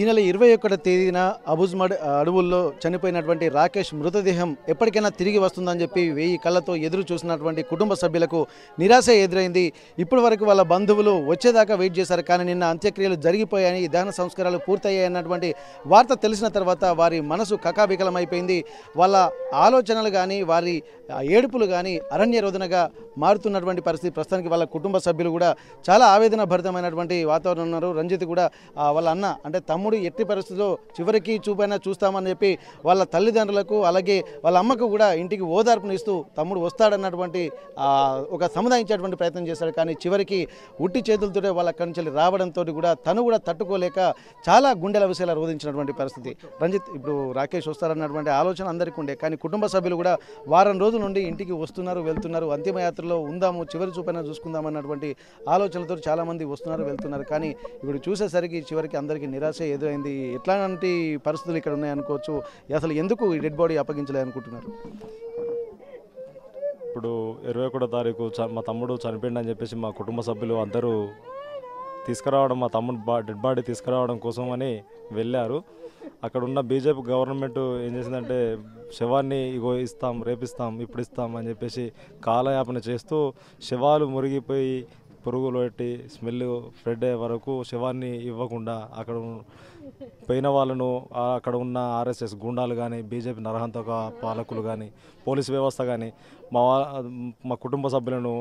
నెల 21వ తేదీన అబుజ్మడ్ అడవుల్లో చనిపోయినటువంటి రాకేష్ మృతదేహం ఎప్పటికైనా తిరిగి వస్తుందని చెప్పి 1000 కళ్ళతో ఎదురు చూసినటువంటి కుటుంబ సభ్యులకు నిరాశ ఎదురైంది. ఇప్పటి వరకు వాళ్ళ బంధువులు వచ్చేదాకా వెయిట్ చేశారు. కానీ నిన్న అంత్యక్రియలు జరిగిపోయాయి, దహన సంస్కారాలు పూర్తయ్యాయి అన్నటువంటి వార్త తెలిసిన తర్వాత వారి మనసు కకావికలమైపోయింది. వాళ్ళ ఆలోచనలు కానీ వారి ఏడుపులు కానీ అరణ్య రోదనగా మారుతున్నటువంటి పరిస్థితి. ప్రస్తుతానికి వాళ్ళ కుటుంబ సభ్యులు కూడా చాలా ఆవేదన భరితమైనటువంటి వాతావరణం ఉన్నారు. రంజిత్ కూడా వాళ్ళ అన్న అంటే తమ్ముడు ఎట్టి పరిస్థితుల్లో చివరికి చూపైనా చూస్తామని చెప్పి వాళ్ళ తల్లిదండ్రులకు అలాగే వాళ్ళ అమ్మకు కూడా ఇంటికి ఓదార్పునిస్తూ తమ్ముడు వస్తాడన్నటువంటి ఒక సముదాయించేటువంటి ప్రయత్నం చేశాడు. కానీ చివరికి ఉట్టి చేతులతోనే వాళ్ళ అక్కడి నుంచి రావడంతో కూడా తను కూడా తట్టుకోలేక చాలా గుండెల విషయాలు రోధించినటువంటి పరిస్థితి. రంజిత్, ఇప్పుడు రాకేష్ వస్తారన్నటువంటి ఆలోచన అందరికీ ఉండే, కానీ కుటుంబ సభ్యులు కూడా వారం రోజుల నుండి ఇంటికి వస్తున్నారు వెళ్తున్నారు, అంతిమయాత్రలో ఉందాము చివరి చూపైనా చూసుకుందాం అన్నటువంటి ఆలోచనలతో చాలామంది వస్తున్నారు వెళ్తున్నారు. కానీ ఇప్పుడు చూసేసరికి చివరికి అందరికీ నిరాశ ఎదురైంది. ఎట్లాంటి పరిస్థితులు ఇక్కడ ఉన్నాయనుకోవచ్చు. అసలు ఎందుకు ఈ డెడ్ బాడీ అప్పగించలే అనుకుంటున్నారు? ఇప్పుడు 21వ తారీఖు మా తమ్ముడు చనిపోయిందని చెప్పేసి మా కుటుంబ సభ్యులు అందరూ తీసుకురావడం, మా తమ్ముడు డెడ్ బాడీ తీసుకురావడం కోసం అని వెళ్ళారు. అక్కడ ఉన్న బీజేపీ గవర్నమెంట్ ఏం చేసిందంటే శవాన్ని ఇగో ఇస్తాం, రేపిస్తాం, ఇప్పుడు ఇస్తాం అని చెప్పేసి కాలయాపన చేస్తూ శవాలు మురిగిపోయి పురుగులు పెట్టి స్మెల్ స్ప్రెడ్ అయ్యే వరకు శవాన్ని ఇవ్వకుండా అక్కడ పోయిన వాళ్ళను అక్కడ ఉన్న ఆర్ఎస్ఎస్ గుండాలు కానీ బీజేపీ నరహంతక పాలకులు కానీ పోలీసు వ్యవస్థ కానీ మా కుటుంబ సభ్యులను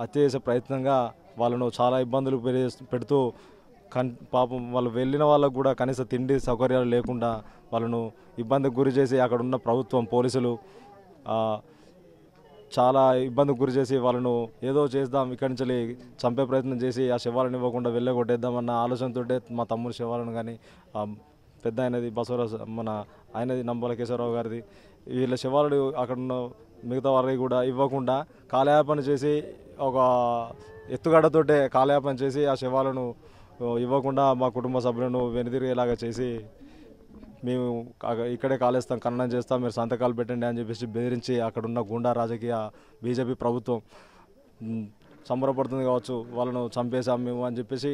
హత్య చేసే ప్రయత్నంగా వాళ్ళను చాలా ఇబ్బందులు పెడుతూ పాపం వాళ్ళు వెళ్ళిన వాళ్ళకు కూడా కనీస తిండి సౌకర్యాలు లేకుండా వాళ్ళను ఇబ్బందికి గురి చేసి అక్కడ ఉన్న ప్రభుత్వం పోలీసులు చాలా ఇబ్బందికి గురి చేసి వాళ్ళను ఏదో చేద్దాం ఇక్కడి నుంచి చంపే ప్రయత్నం చేసి ఆ శవాలను ఇవ్వకుండా వెళ్ళగొట్టేద్దామన్న ఆలోచనతో మా తమ్ముడు శవాలను కానీ పెద్ద ఆయనది బసవరాజు మన ఆయనది నంబల కేశవరావు గారిది వీళ్ళ శవాలు అక్కడ ఉన్న మిగతా వారికి కూడా ఇవ్వకుండా కాలయాపన చేసి ఒక ఎత్తుగడతోటే కాలయాపన చేసి ఆ శవాలను ఇవ్వకుండా మా కుటుంబ సభ్యులను వెనుదిరిగేలాగా చేసి మేము ఇక్కడే కాలేస్తాం, ఖననం చేస్తాం, మీరు సంతకాలు పెట్టండి అని చెప్పేసి బెదిరించి అక్కడున్న గుండా రాజకీయ బీజేపీ ప్రభుత్వం సంబరపడుతుంది కావచ్చు. వాళ్ళను చంపేసాం మేము అని చెప్పేసి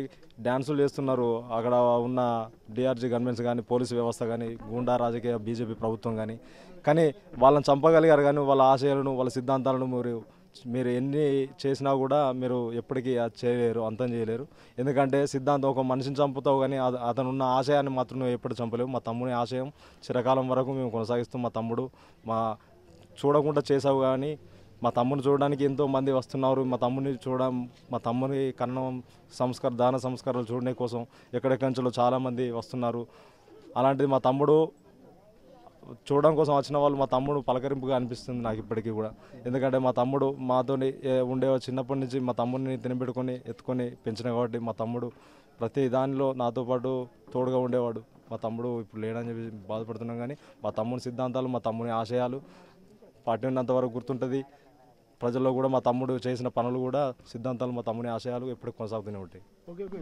డ్యాన్సులు చేస్తున్నారు అక్కడ ఉన్న డిఆర్జీ గవర్నమెంట్స్ కానీ పోలీసు వ్యవస్థ కానీ గుండా రాజకీయ బీజేపీ ప్రభుత్వం కానీ వాళ్ళని చంపగలిగారు. కానీ వాళ్ళ ఆశయాలను వాళ్ళ సిద్ధాంతాలను మీరు ఎన్ని చేసినా కూడా మీరు ఎప్పటికీ చేయలేరు, అంతం చేయలేరు. ఎందుకంటే సిద్ధాంతం ఒక మనిషిని చంపుతావు కానీ అతను ఉన్న ఆశయాన్ని మాత్రం నువ్వు ఎప్పుడు చంపలేవు. మా తమ్ముని ఆశయం చిరకాలం వరకు మేము కొనసాగిస్తాం. మా తమ్ముడు చూడకుండా చేసావు కానీ మా తమ్ముని చూడడానికి ఎంతో మంది వస్తున్నారు. మా తమ్ముని కన్నం దాన సంస్కారాలు చూడడం కోసం ఎక్కడెక్కడి నుంచో చాలామంది వస్తున్నారు. అలాంటిది మా తమ్ముడు చూడడం కోసం వచ్చిన వాళ్ళు మా తమ్ముడు పలకరింపుగా అనిపిస్తుంది నాకు ఇప్పటికీ కూడా. ఎందుకంటే మా తమ్ముడు మాతో చిన్నప్పటి నుంచి మా తమ్ముడిని తినబెట్టుకొని ఎత్తుకొని పెంచిన కాబట్టి మా తమ్ముడు ప్రతి దానిలో నాతో పాటు తోడుగా ఉండేవాడు. మా తమ్ముడు ఇప్పుడు లేడని చెప్పి బాధపడుతున్నాం. కానీ మా తమ్ముని సిద్ధాంతాలు మా తమ్ముని ఆశయాలు పార్టీ ఉన్నంత వరకు గుర్తుంటుంది. ప్రజల్లో కూడా మా తమ్ముడు చేసిన పనులు కూడా సిద్ధాంతాలు మా తమ్ముని ఆశయాలు ఎప్పుడు కొనసాగుతూనే ఉంటాయి.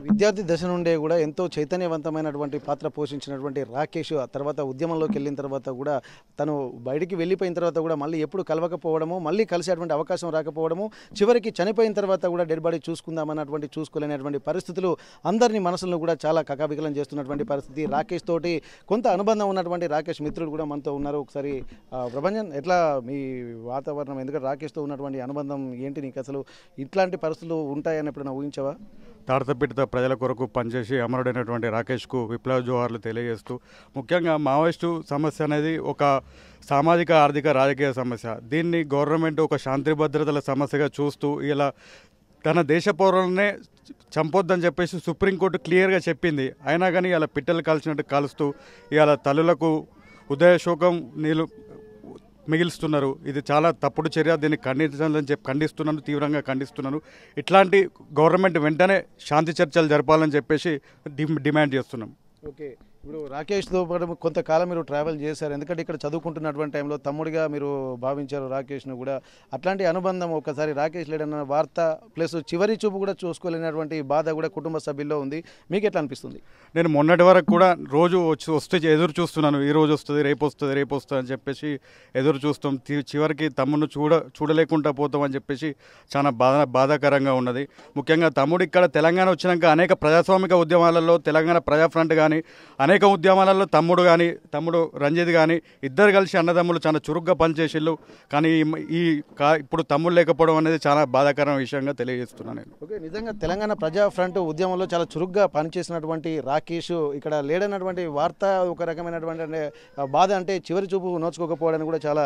విద్యార్థి దశ నుండే కూడా ఎంతో చైతన్యవంతమైనటువంటి పాత్ర పోషించినటువంటి రాకేష్ ఆ తర్వాత ఉద్యమంలోకి వెళ్ళిన తర్వాత కూడా తను బయటికి వెళ్ళిపోయిన తర్వాత కూడా మళ్ళీ ఎప్పుడు కలవకపోవడము, మళ్ళీ కలిసేటువంటి అవకాశం రాకపోవడము, చివరికి చనిపోయిన తర్వాత కూడా డెడ్ బాడీ చూసుకుందామన్నటువంటి చూసుకోలేనటువంటి పరిస్థితులు అందరినీ మనసులను కూడా చాలా కకావికలం చేస్తున్నటువంటి పరిస్థితి. రాకేష్ తోటి కొంత అనుబంధం ఉన్నటువంటి రాకేష్ మిత్రులు కూడా మనతో ఉన్నారు. ఒకసారి ప్రభంజన్, ఎట్లా మీ వాతావరణం? ఎందుకంటే రాకేష్తో ఉన్నటువంటి అనుబంధం ఏంటి నీకు? అసలు ఇట్లాంటి పరిస్థితులు ఉంటాయని ఎప్పుడైనా ఊహించవా? తాడతపీడిత ప్రజల కొరకు పనిచేసి అమరుడైనటువంటి రాకేష్కు విప్లవ జోహార్లు తెలియజేస్తూ, ముఖ్యంగా మావోయిస్టు సమస్య అనేది ఒక సామాజిక ఆర్థిక రాజకీయ సమస్య. దీన్ని గవర్నమెంట్ ఒక శాంతి భద్రతల సమస్యగా చూస్తూ ఇలా తన దేశ పౌరులనే చంపొద్దని చెప్పేసి సుప్రీంకోర్టు క్లియర్గా చెప్పింది. అయినా కానీ ఇలా పిట్టలు కాల్చినట్టు కాలుస్తూ ఇవాళ తల్లులకు ఉదయ శోకం మిగిలిస్తున్నారు. ఇది చాలా తప్పుడు చర్య. దీన్ని ఖండిస్తున్నాను, తీవ్రంగా ఖండిస్తున్నాను. ఇట్లాంటి గవర్నమెంట్ వెంటనే శాంతి చర్చలు జరపాలని చెప్పేసి డిమాండ్ చేస్తున్నాం. ఓకే, ఇప్పుడు రాకేష్తో పాటు కొంతకాలం మీరు ట్రావెల్ చేశారు, ఎందుకంటే ఇక్కడ చదువుకుంటున్నటువంటి టైంలో తమ్ముడిగా మీరు భావించారు రాకేష్ను కూడా. అట్లాంటి అనుబంధం ఒకసారి రాకేష్ లేడన్న వార్త ప్లస్ చివరి చూపు కూడా చూసుకోలేనటువంటి బాధ కూడా కుటుంబ సభ్యుల్లో ఉంది. మీకు ఎట్లా అనిపిస్తుంది? నేను మొన్నటి వరకు కూడా రోజు వస్తే ఎదురు చూస్తున్నాను, ఈ రోజు వస్తుంది, రేపు వస్తుంది, రేపు వస్తుంది అని చెప్పేసి ఎదురు చూస్తాం. చివరికి తమ్ముడిని చూడలేకుండా పోతాం అని చెప్పేసి చాలా బాధాకరంగా ఉన్నది. ముఖ్యంగా తమ్ముడు ఇక్కడ తెలంగాణ వచ్చినాక అనేక ప్రజాస్వామిక ఉద్యమాలలో తెలంగాణ ప్రజా ఫ్రంట్ కానీ అనేక ఉద్యమాలలో తమ్ముడు రంజిత్ కానీ ఇద్దరు కలిసి అన్నదమ్ములు చాలా చురుగ్గా పనిచేసిళ్ళు. కానీ ఇప్పుడు తమ్ముడు లేకపోవడం అనేది చాలా బాధాకరమైన విషయంగా తెలియజేస్తున్నాను నేను. ఓకే, నిజంగా తెలంగాణ ప్రజా ఫ్రంట్ ఉద్యమంలో చాలా చురుగ్గా పనిచేసినటువంటి రాకేష్ ఇక్కడ లేడన్నటువంటి వార్త ఒక రకమైనటువంటి బాధ, అంటే చివరి చూపు నోచుకోకపోవడానికి కూడా చాలా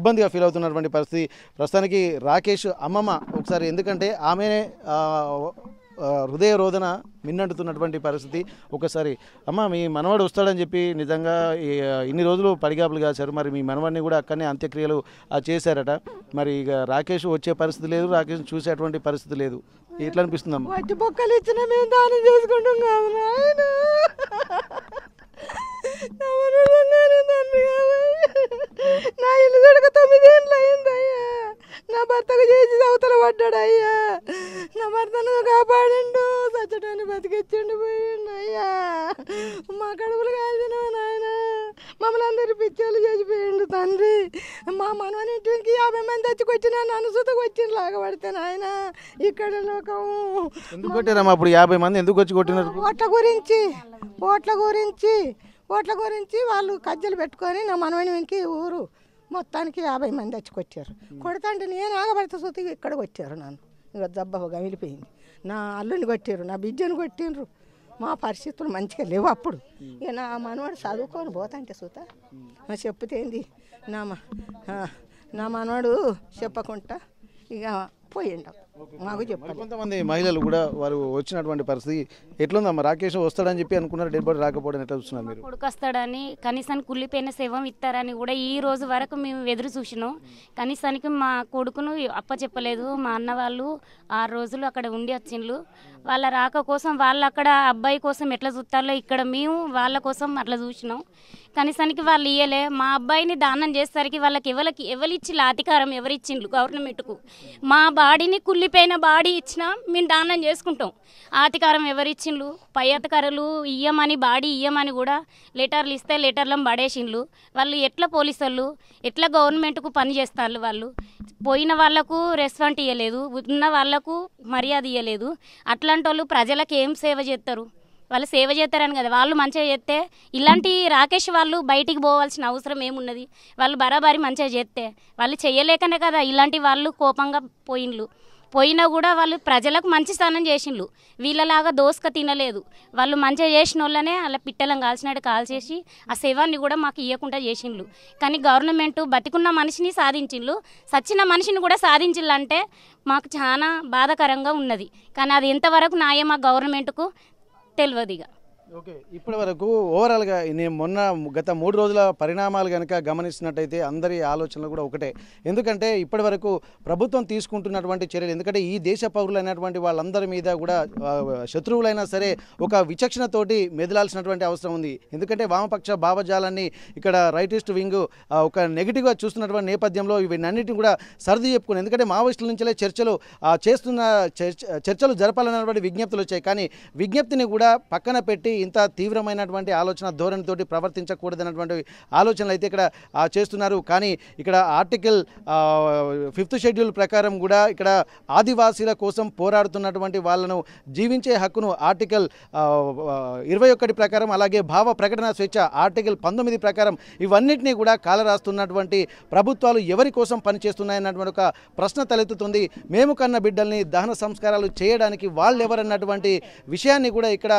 ఇబ్బందిగా ఫీల్ అవుతున్నటువంటి పరిస్థితి ప్రస్తుతానికి రాకేష్ అమ్మమ్మ. ఒకసారి ఎందుకంటే ఆమె హృదయ రోదన మిన్నంటుతున్నటువంటి పరిస్థితి. ఒకసారి అమ్మ, మీ మనవాడు వస్తాడని చెప్పి నిజంగా ఇన్ని రోజులు పడిగాపులు కాశారు, మరి మీ మనవాడిని కూడా అక్కడనే అంత్యక్రియలు చేశారట. మరి ఇక రాకేష్ వచ్చే పరిస్థితి లేదు, రాకేష్ చూసేటువంటి పరిస్థితి లేదు. ఎట్లా అనిపిస్తుందమ్మా? మట్టి బొక్కలు ఇచ్చిన మేము దానం చేసుకుంటాం కాదు నాయన. నా ఇల్లు దొరక 9 ఏళ్ళు అయ్యిందయ్యా. నా భర్తకు చేసి అవతల పడ్డాడు అయ్యా. నా భర్తను కాపాడిండు, సచ్చటాన్ని బతికిచ్చిండు పోయిండు అయ్యా. మా కడుపులు కాల్చిన నాయన, మమ్మల్ని అందరూ పిచ్చోళ్ళు చేసిపోయిండు తండ్రి. మా మనవనింటికి 50 మంది వచ్చి కొట్టినా నన్ను సుతకు వచ్చిన లాగబడితే నాయన ఇక్కడ లోకం. ఎందుకు కొట్టారమ్మా అప్పుడు 50 మంది? ఎందుకు వచ్చి కొట్టినారు? ఓట్ల గురించి వాళ్ళు కజ్జలు పెట్టుకొని నా మనవనికి ఊరు మొత్తానికి 50 మంది వచ్చి కొట్టారు. కొడతాంటే నేను ఆగబడితే సుతి ఇక్కడ కొట్టారు నన్ను. ఇక జబ్బగా మిలిపోయింది. నా అల్లుని కొట్టారు, నా బిడ్డను కొట్టిండ్రు. మా పరిస్థితులు మంచిగా లేవు అప్పుడు. ఇక నా మనవాడు చదువుకొని పోతాంటే సుత చెప్తేంది నా మనవాడు చెప్పకుండా ఇక పోయిండు. మాకు చెప్పాలి. కొంతమంది మహిళలు కూడా వారు వచ్చినటువంటి పరిస్థితి ఎట్లుందమ్మా? రాకేష్ వస్తాడని చెప్పి అనుకున్నారు, డెడ్ బాడీ రాకపోవడం ఎట్లా చూస్తున్నారు మీరు? కొడుకు వస్తాడని కనీసానికి కుళ్ళిపోయిన శవం ఇస్తారని కూడా ఈ రోజు వరకు మేము ఎదురు చూసినాం. కనీసానికి మా కొడుకును అప్పచెప్పలేదు. మా అన్న వాళ్ళు 6 రోజులు అక్కడ ఉండి వచ్చిండ్రు. వాళ్ళ రాక కోసం వాళ్ళు అక్కడ అబ్బాయి కోసం ఎట్లా చూస్తారో ఇక్కడ మేము వాళ్ళ కోసం అట్లా చూసినాం. కనీసానికి వాళ్ళు ఇయ్యలే. మా అబ్బాయిని దానం చేసేసరికి వాళ్ళకి ఎవరిచ్చి అధికారం ఎవరిచ్చిండ్రు? గవర్నమెంట్కు. మా బాడీని కుళ్ళిపోయిన బాడీ ఇచ్చినా మేము దానం చేసుకుంటాం. అధికారం ఎవరిచ్చిండ్రు? పై అధికారులు ఇయ్యమని బాడీ ఇయ్యమని కూడా లెటర్లు ఇస్తే లెటర్లను పడేసిండ్రు. వాళ్ళు ఎట్లా పోలీసు వాళ్ళు ఎట్లా గవర్నమెంట్కు పని చేస్తారు? వాళ్ళు పోయిన వాళ్లకు రెస్పాండ్ ఇవ్వలేదు, ఉన్న వాళ్లకు మర్యాద ఇవ్వలేదు. అట్లాంటి వాళ్ళు ప్రజలకు ఏం సేవ చేస్తారు? వాళ్ళు సేవ చేస్తారని కదా. వాళ్ళు మంచిగా చేస్తే ఇలాంటి రాకేష్ వాళ్ళు బయటికి పోవాల్సిన అవసరం ఏమున్నది? వాళ్ళు బరాబరి మంచిగా చేస్తే వాళ్ళు చేయలేకనే కదా ఇలాంటి వాళ్ళు కోపంగా పోయినా కూడా వాళ్ళు ప్రజలకు మంచి స్థానం చేసిండ్రు. వీళ్ళలాగా దోసుక తినలేదు. వాళ్ళు మంచిగా చేసిన వాళ్ళనే అలా పిట్టలను కాల్చినట్టు కాల్చేసి ఆ శవాన్ని కూడా మాకు ఇవ్వకుండా చేసిండ్రు. కానీ గవర్నమెంట్ బతికున్న మనిషిని సాధించిండ్రు, సచ్చిన మనిషిని కూడా సాధించిండ్రు. మాకు చాలా బాధాకరంగా ఉన్నది. కానీ అది ఎంతవరకు న్యాయం ఆ గవర్నమెంట్కు తెలియదు. ఇక ఓకే, ఇప్పటి వరకు ఓవరాల్గా నేను గత 3 రోజుల పరిణామాలు కనుక గమనిస్తున్నట్టయితే అందరి ఆలోచనలు కూడా ఒకటే. ఎందుకంటే ఇప్పటి వరకు ప్రభుత్వం తీసుకుంటున్నటువంటి చర్యలు, ఎందుకంటే ఈ దేశ పౌరులైనటువంటి వాళ్ళందరి మీద కూడా శత్రువులైనా సరే ఒక విచక్షణతోటి మెదలాల్సినటువంటి అవసరం ఉంది. ఎందుకంటే వామపక్ష భావజాలాన్ని ఇక్కడ రైటిస్ట్ వింగ్ ఒక నెగిటివ్గా చూస్తున్నటువంటి నేపథ్యంలో ఇవన్నిటిని కూడా సర్ది చెప్పుకుని, ఎందుకంటే మావోయిస్టుల నుంచే చర్చలు జరపాలన్నటువంటి విజ్ఞప్తులు వచ్చాయి. కానీ విజ్ఞప్తిని కూడా పక్కన పెట్టి ఇంత తీవ్రమైనటువంటి ఆలోచన ధోరణితోటి ప్రవర్తించకూడదన్నటువంటి ఆలోచనలు అయితే ఇక్కడ చేస్తున్నారు. కానీ ఇక్కడ ఆర్టికల్ 5th షెడ్యూల్ ప్రకారం కూడా ఇక్కడ ఆదివాసీల కోసం పోరాడుతున్నటువంటి వాళ్ళను జీవించే హక్కును ఆర్టికల్ 21 ప్రకారం, అలాగే భావ ప్రకటన స్వేచ్ఛ ఆర్టికల్ 19 ప్రకారం ఇవన్నిటినీ కూడా కాలరాస్తున్నటువంటి ప్రభుత్వాలు ఎవరి కోసం పనిచేస్తున్నాయన్నటువంటి ఒక ప్రశ్న తలెత్తుతుంది. మేము కన్న బిడ్డల్ని దహన సంస్కారాలు చేయడానికి వాళ్ళు ఎవరన్నటువంటి విషయాన్ని కూడా ఇక్కడ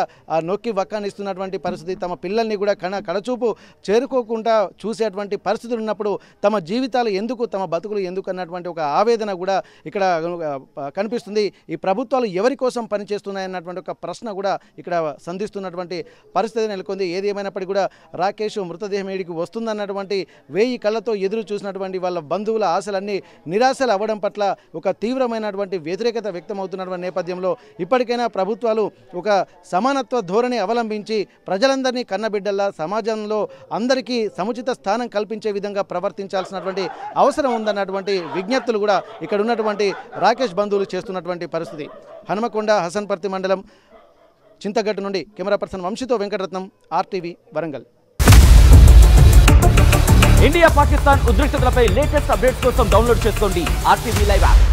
నొక్కి వక్కానిస్తున్నటువంటి పరిస్థితి. తమ పిల్లల్ని కూడా కడచూపు చేరుకోకుండా చూసేటువంటి పరిస్థితులు ఉన్నప్పుడు తమ జీవితాలు ఎందుకు, తమ బతుకులు ఎందుకు అన్నటువంటి ఒక ఆవేదన కూడా ఇక్కడ కనిపిస్తుంది. ఈ ప్రభుత్వాలు ఎవరి కోసం పనిచేస్తున్నాయన్నటువంటి ఒక ప్రశ్న కూడా ఇక్కడ సంధిస్తున్నటువంటి పరిస్థితి నెలకొంది. ఏది ఏమైనప్పటికీ కూడా రాకేష్ మృతదేహం ఏడికి వస్తుందన్నటువంటి 1000 కళ్ళతో ఎదురు చూసినటువంటి వాళ్ళ బంధువుల ఆశలన్నీ నిరాశలు అవ్వడం పట్ల ఒక తీవ్రమైనటువంటి వ్యతిరేకత వ్యక్తమవుతున్నటువంటి నేపథ్యంలో ఇప్పటికైనా ప్రభుత్వాలు ఒక సమానత్వ ధోరణి అవలంబించి ప్రజలందరినీ కన్నబిడ్డల్లా సమాజంలో అందరికీ సముచిత స్థానం కల్పించే విధంగా ప్రవర్తించాల్సినటువంటి అవసరం ఉందన్నటువంటి విజ్ఞప్తులు కూడా ఇక్కడ ఉన్నటువంటి రాకేష్ బంధువులు చేస్తున్నటువంటి పరిస్థితి. హనుమకొండ హసన్పర్తి మండలం చింతగట్టు నుండి కెమెరా పర్సన్ వంశీతో వెంకటరత్నం, RTV వరంగల్. ఇండియా పాకిస్తాన్ ఉద్రిక్తతలపై లేటెస్ట్ అప్డేట్స్ కోసం డౌన్లోడ్ చేసుకోండి RTV లైవ్ యాప్.